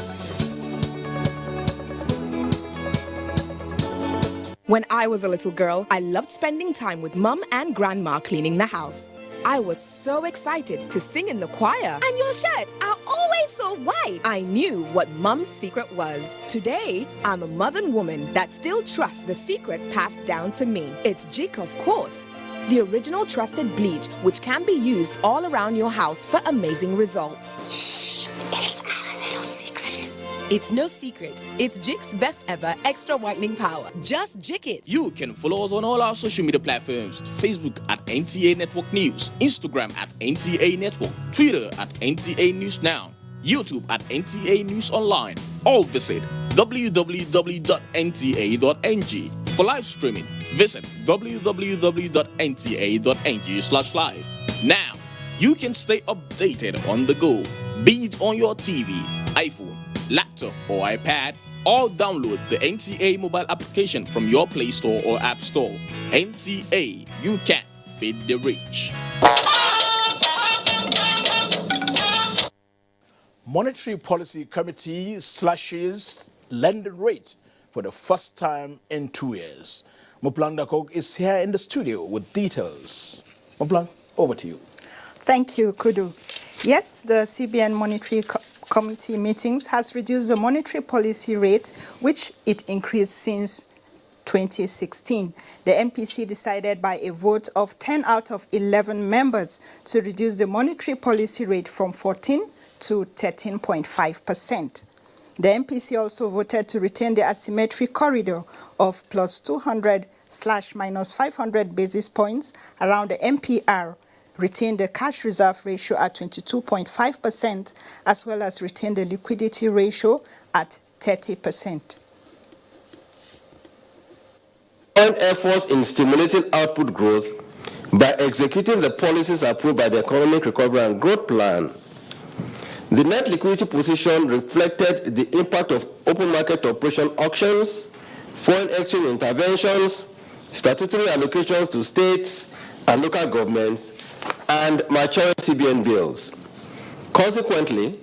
Speaker 23: When I was a little girl, I loved spending time with Mum and Grandma cleaning the house. I was so excited to sing in the choir. And your shirts are always so white. I knew what Mum's secret was. Today, I'm a modern woman that still trusts the secrets passed down to me. It's Jik, of course. The original trusted bleach, which can be used all around your house for amazing results. Shh, it's our little secret. It's no secret. It's Jik's best ever extra whitening power. Just Jik it.
Speaker 24: You can follow us on all our social media platforms. Facebook at NTA Network News, Instagram at NTA Network, Twitter at NTA News Now, YouTube at NTA News Online. Or visit www.nta.ng. For live streaming, visit www.nta.ng/live. Now, you can stay updated on the go, be it on your TV, iPhone, laptop, or iPad, or download the NTA mobile application from your Play Store or App Store. NTA, you can beat the rich.
Speaker 2: Monetary Policy Committee slashes lending rate for the first time in 2 years. Moplan Dakog is here in the studio with details. Moplan, over to you.
Speaker 29: Thank you, Kudu. Yes, the CBN Monetary Committee meetings has reduced the monetary policy rate, which it increased since 2016. The MPC decided by a vote of 10 out of 11 members to reduce the monetary policy rate from 14 to 13.5%. The MPC also voted to retain the asymmetric corridor of plus 200/ minus 500 basis points around the MPR, retain the cash reserve ratio at 22.5%, as well as retain the liquidity ratio at 30%.
Speaker 3: Joint efforts in stimulating output growth by executing the policies approved by the Economic Recovery and Growth Plan. The net liquidity position reflected the impact of open market operation auctions, foreign exchange interventions, statutory allocations to states and local governments, and maturing CBN bills. Consequently,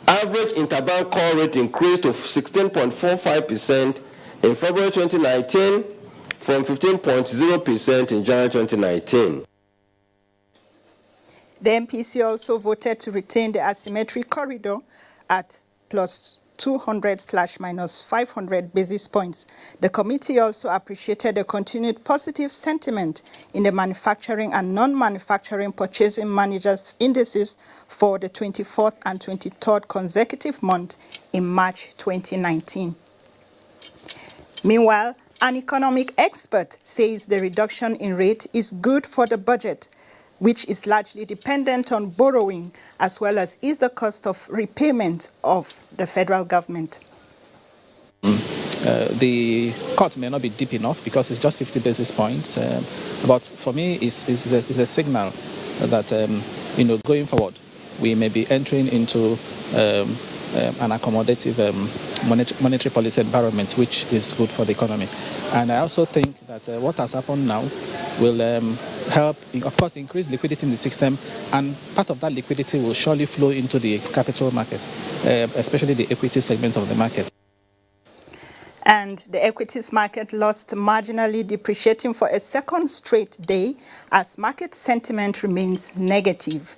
Speaker 3: average interbank call rate increased to 16.45% in February 2019 from 15.0% in January 2019.
Speaker 29: The MPC also voted to retain the asymmetric corridor at plus 200/ minus 500 basis points. The committee also appreciated the continued positive sentiment in the manufacturing and non-manufacturing purchasing managers' indices for the 24th and 23rd consecutive month in March 2019. Meanwhile, an economic expert says the reduction in rate is good for the budget, which is largely dependent on borrowing, as well as is the cost of repayment of the federal government.
Speaker 4: The cut may not be deep enough because it's just 50 basis points, but for me it's a signal that going forward we may be entering into an accommodative monetary policy environment, which is good for the economy. And I also think that what has happened now will help, of course, increase liquidity in the system, and part of that liquidity will surely flow into the capital market, especially the equity segment of the market.
Speaker 29: And the equities market lost marginally, depreciating for a second straight day as market sentiment remains negative.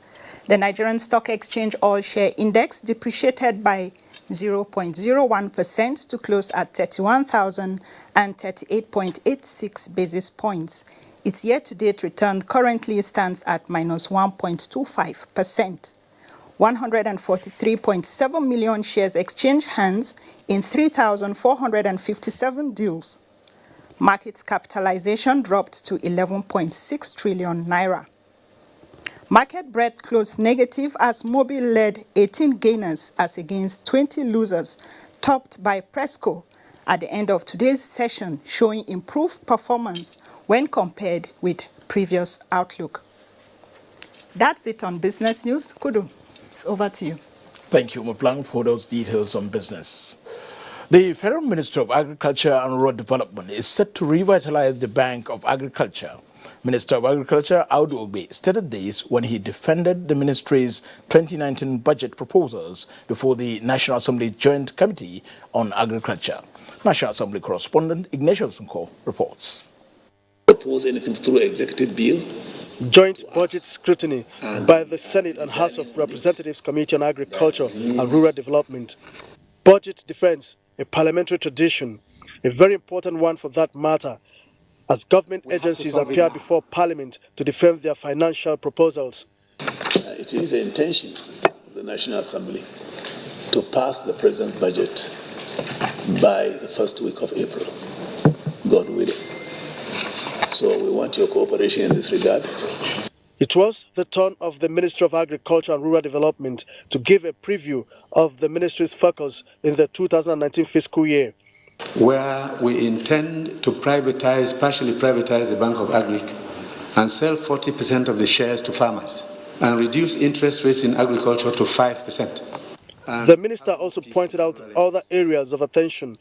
Speaker 29: The Nigerian Stock Exchange All-Share Index depreciated by 0.01% to close at 31,038.86 basis points. Its year-to-date return currently stands at minus 1.25%. 143.7 million shares exchanged hands in 3,457 deals. Market capitalization dropped to 11.6 trillion naira. Market breadth closed negative as Mobil led 18 gainers as against 20 losers, topped by Presco at the end of today's session, showing improved performance when compared with previous outlook. That's it on business news. Kudu, it's over to you.
Speaker 2: Thank you, Muplang, for those details on business. The Federal Minister of Agriculture and Rural Development is set to revitalize the Bank of Agriculture. Minister of Agriculture Audu Ogbe stated this when he defended the ministry's 2019 budget proposals before the National Assembly Joint Committee on Agriculture. National Assembly correspondent Ignatius Nko reports.
Speaker 6: Propose anything through executive bill.
Speaker 7: Joint budget scrutiny by the Senate and House of Representatives Committee on Agriculture and Rural Development. Budget defense, a parliamentary tradition, a very important one for that matter, as government agencies appear before Parliament to defend their financial proposals.
Speaker 6: It is the intention of the National Assembly to pass the present budget by the first week of April, God willing. So we want your cooperation in this regard.
Speaker 7: It was the turn of the Minister of Agriculture and Rural Development to give a preview of the ministry's focus in the 2019 fiscal year,
Speaker 21: where we intend to partially privatize the Bank of Agric and sell 40% of the shares to farmers and reduce interest rates in agriculture to 5%.
Speaker 7: The minister also pointed out other areas of attention.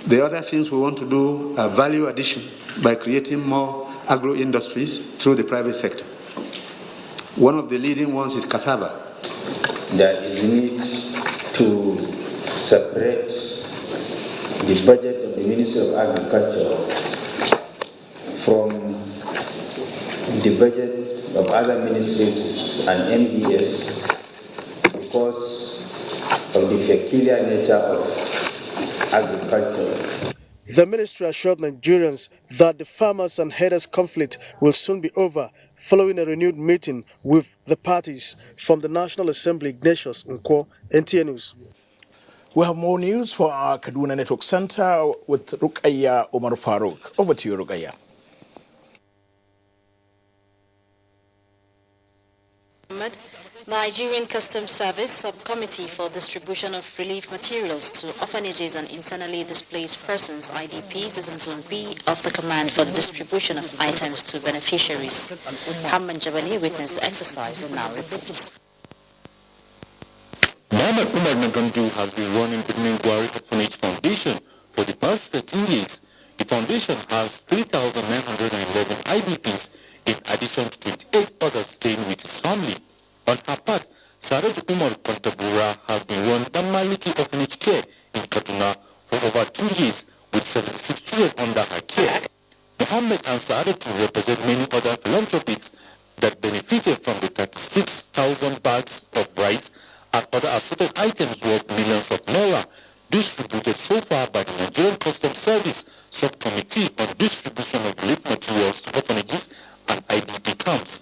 Speaker 21: The other things we want to do are value addition by creating more agro-industries through the private sector. One of the leading ones is cassava.
Speaker 11: There is need to separate the budget of the Ministry of Agriculture from the budget of other ministries and MDS because of the peculiar nature of agriculture.
Speaker 7: The ministry assured Nigerians that the farmers and herders conflict will soon be over following a renewed meeting with the parties. From the National Assembly, Ignatius Nko, NTA News.
Speaker 2: We have more news for our Kaduna Network Center with Rukaya Omar Farouk. Over to you, Rukaya.
Speaker 1: Nigerian Customs Service Subcommittee for Distribution of Relief Materials to Orphanages and Internally Displaced Persons, IDPs, is in Zone B of the command for the distribution of items to beneficiaries. Hamman Jabani witnessed the exercise and now reports.
Speaker 5: Muhammad Umar Nagandu has been running the Mingwari Orphanage Foundation for the past 13 years. The foundation has 3,911 IDPs in addition to 28 others staying with his family. On her part, Saraj Umar Kontabura has been running the Maliki Orphanage Care in Kaduna for over 2 years with 76 children under her care. Muhammad and Saadatu represent many other philanthropists that benefited from the 36,000 bags of rice and other assorted items worth millions of naira distributed so far by the Nigerian Customs Service Subcommittee on Distribution of Relief Materials to Orphanages and IDP camps.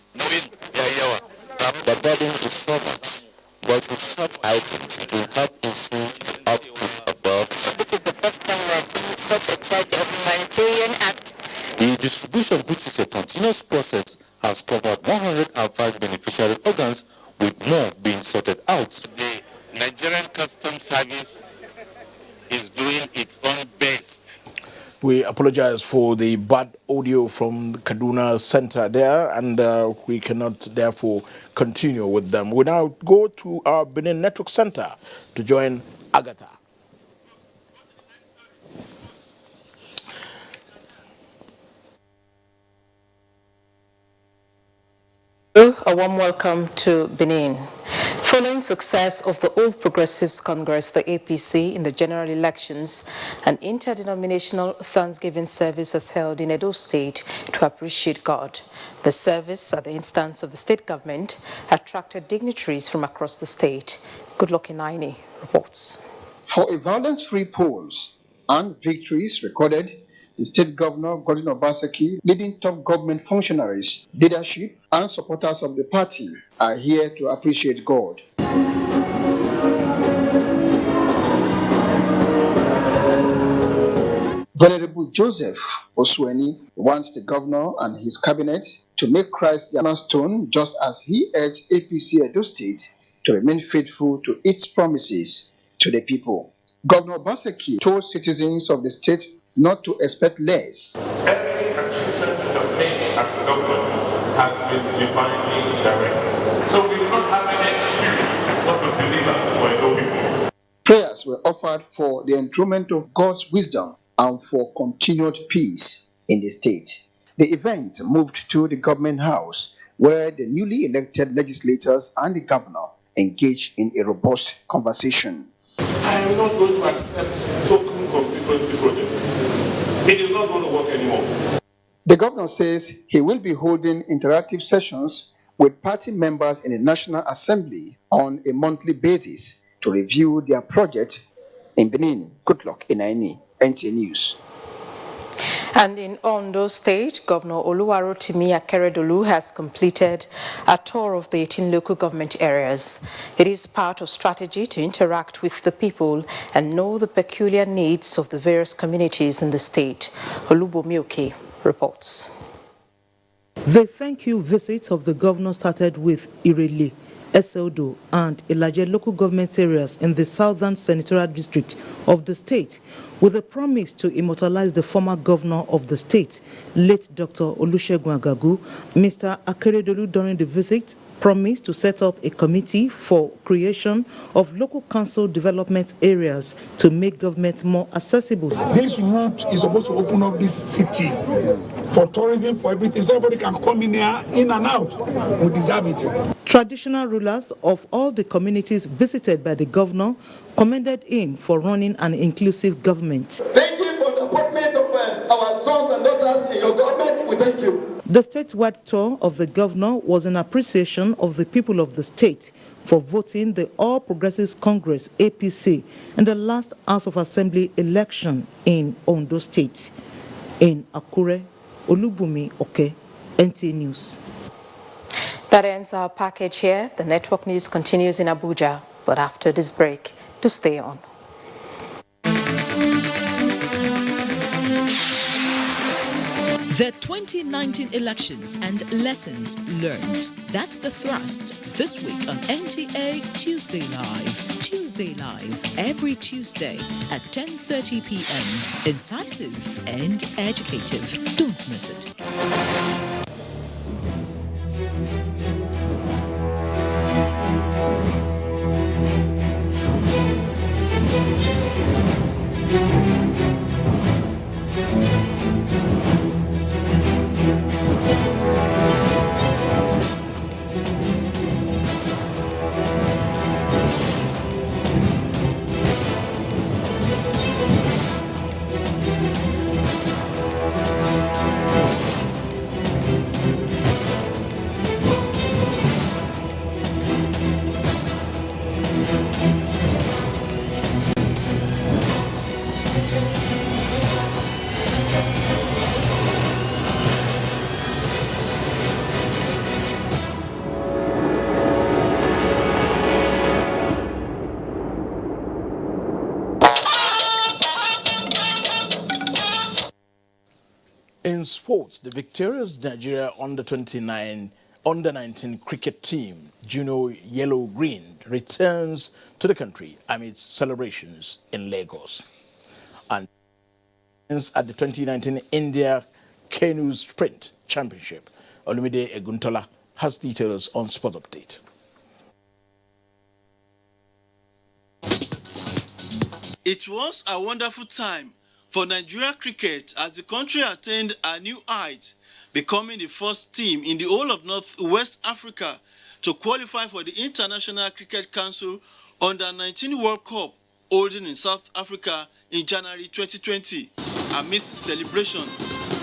Speaker 5: The burden is so much, but with such items it will help improve up to above.
Speaker 1: This is the first time we are seeing such a charge of humanitarian act.
Speaker 5: The distribution, which is a continuous process, has covered 105 beneficiary organs, with more being sorted out.
Speaker 8: The Nigerian Customs Service is doing its own best.
Speaker 2: We apologize for the bad audio from the Kaduna Center there, and we cannot therefore continue with them. We now go to our Benin Network Center to join Agatha.
Speaker 9: A warm welcome to Benin. Following success of the All Progressives Congress, the APC, in the general elections, an interdenominational Thanksgiving service was held in Edo State to appreciate God. The service, at the instance of the state government, attracted dignitaries from across the state. Goodluck Inaini reports.
Speaker 10: For a violence-free polls and victories recorded, the state governor, Godwin Obaseki, leading top government functionaries, leadership, and supporters of the party are here to appreciate God. Venerable Joseph Osweni wants the governor and his cabinet to make Christ their cornerstone, just as he urged APC Edo State to remain faithful to its promises to the people. Governor Obaseki told citizens of the state not to expect less.
Speaker 8: Every action that made as a government has been divinely directed. So we will not have any excuse not to deliver for Edo people.
Speaker 10: Prayers were offered for the enthronement of God's wisdom and for continued peace in the state. The event moved to the government house, where the newly elected legislators and the governor engaged in a robust conversation.
Speaker 8: I am not going to accept token constituency projects. It is not going to work anymore.
Speaker 10: The governor says he will be holding interactive sessions with party members in the National Assembly on a monthly basis to review their project in Benin. Goodluck Inaini, NTA News.
Speaker 9: And in Ondo State, Governor Oluwarotimi Akeredolu has completed a tour of the 18 local government areas. It is part of strategy to interact with the people and know the peculiar needs of the various communities in the state. Olubomioke reports.
Speaker 25: The thank you visit of the governor started with Irele, Eseodo, and Ilaje local government areas in the southern senatorial district of the state, with a promise to immortalize the former governor of the state, late Dr. Olusegun Agagu. Mr. Akeredolu, during the visit, promised to set up a committee for creation of local council development areas to make government more accessible.
Speaker 26: This route is supposed to open up this city for tourism, for everything, so everybody can come in here, in and out. We deserve it.
Speaker 25: Traditional rulers of all the communities visited by the governor commended him for running an inclusive government.
Speaker 19: Thank you for the appointment of our sons and daughters in your government. We thank you.
Speaker 25: The statewide tour of the governor was an appreciation of the people of the state for voting the All Progressives Congress APC in the last House of Assembly election in Ondo State. In Akure, Olubumi Oke, NTA News.
Speaker 9: That ends our package here. The network news continues in Abuja, but after this break, to stay on.
Speaker 13: The 2019 elections and lessons learned. That's the thrust this week on NTA Tuesday Live. Tuesday Live, every Tuesday at 10:30 p.m. Incisive and educative. Don't miss it.
Speaker 2: In sports, the victorious Nigeria under-19 cricket team, Juno Yellow Green, returns to the country amid celebrations in Lagos. And at the 2019 India Canoe Sprint Championship, Olumide Eguntola has details on Sport Update.
Speaker 14: It was a wonderful time for Nigeria cricket as the country attained a new height, becoming the first team in the whole of Northwest Africa to qualify for the International Cricket Council Under-19 World Cup holding in South Africa in January 2020. Amidst celebration,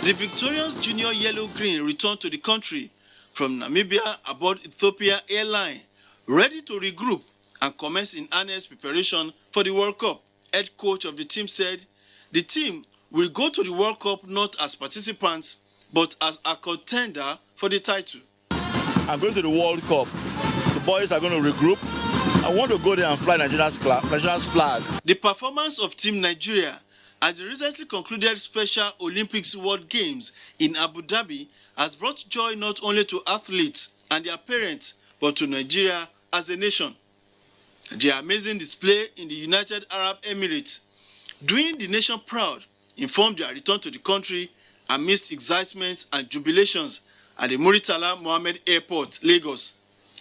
Speaker 14: the victorious Junior Yellow-Green returned to the country from Namibia aboard Ethiopia Airline, ready to regroup and commence in earnest preparation for the World Cup. Head coach of the team said the team will go to the World Cup not as participants, but as a contender for the title.
Speaker 15: I'm going to the World Cup. The boys are going to regroup. I want to go there and fly Nigeria's flag.
Speaker 14: The performance of Team Nigeria at the recently concluded Special Olympics World Games in Abu Dhabi has brought joy not only to athletes and their parents, but to Nigeria as a nation. Their amazing display in the United Arab Emirates, doing the nation proud, informed their return to the country amidst excitement and jubilations at the Muritala Mohammed Airport, Lagos.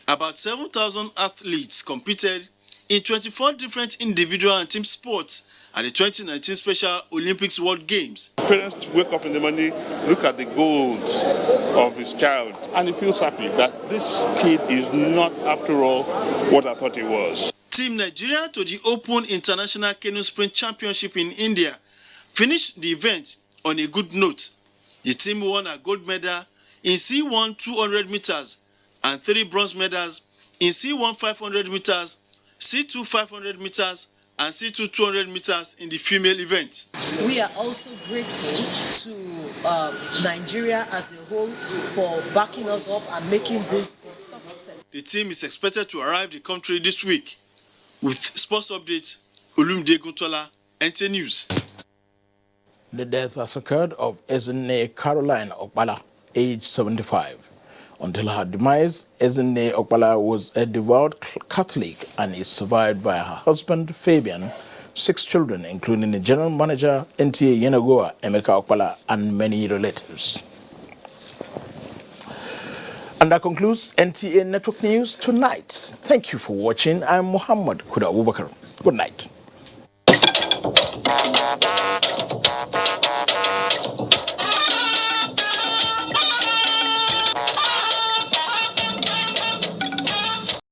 Speaker 14: About 7,000 athletes competed in 24 different individual and team sports at the 2019 Special Olympics World Games.
Speaker 8: Parents wake up in the morning, look at the goals of his child, and he feels happy that this kid is not, after all, what I thought he was.
Speaker 14: Team Nigeria to the Open International Canoe Sprint Championship in India finished the event on a good note. The team won a gold medal in C1 200 meters and 3 bronze medals in C1 500 meters, C2 500 meters, and C2 200 meters in the female event.
Speaker 16: We are also grateful to Nigeria as a whole for backing us up and making this a success.
Speaker 14: The team is expected to arrive the country this week. With Sports Update, Olumide Eguntola, NTA News.
Speaker 2: The death has occurred of Ezinne Caroline Okpala, age 75. Until her demise, Ezinne Okpala was a devout Catholic and is survived by her husband, Fabian, 6 children, including the general manager, NTA Yenagoa, Emeka Okpala, and many relatives. And that concludes NTA Network News tonight. Thank you for watching. I'm Muhammad Kuda Abubakar. Good night.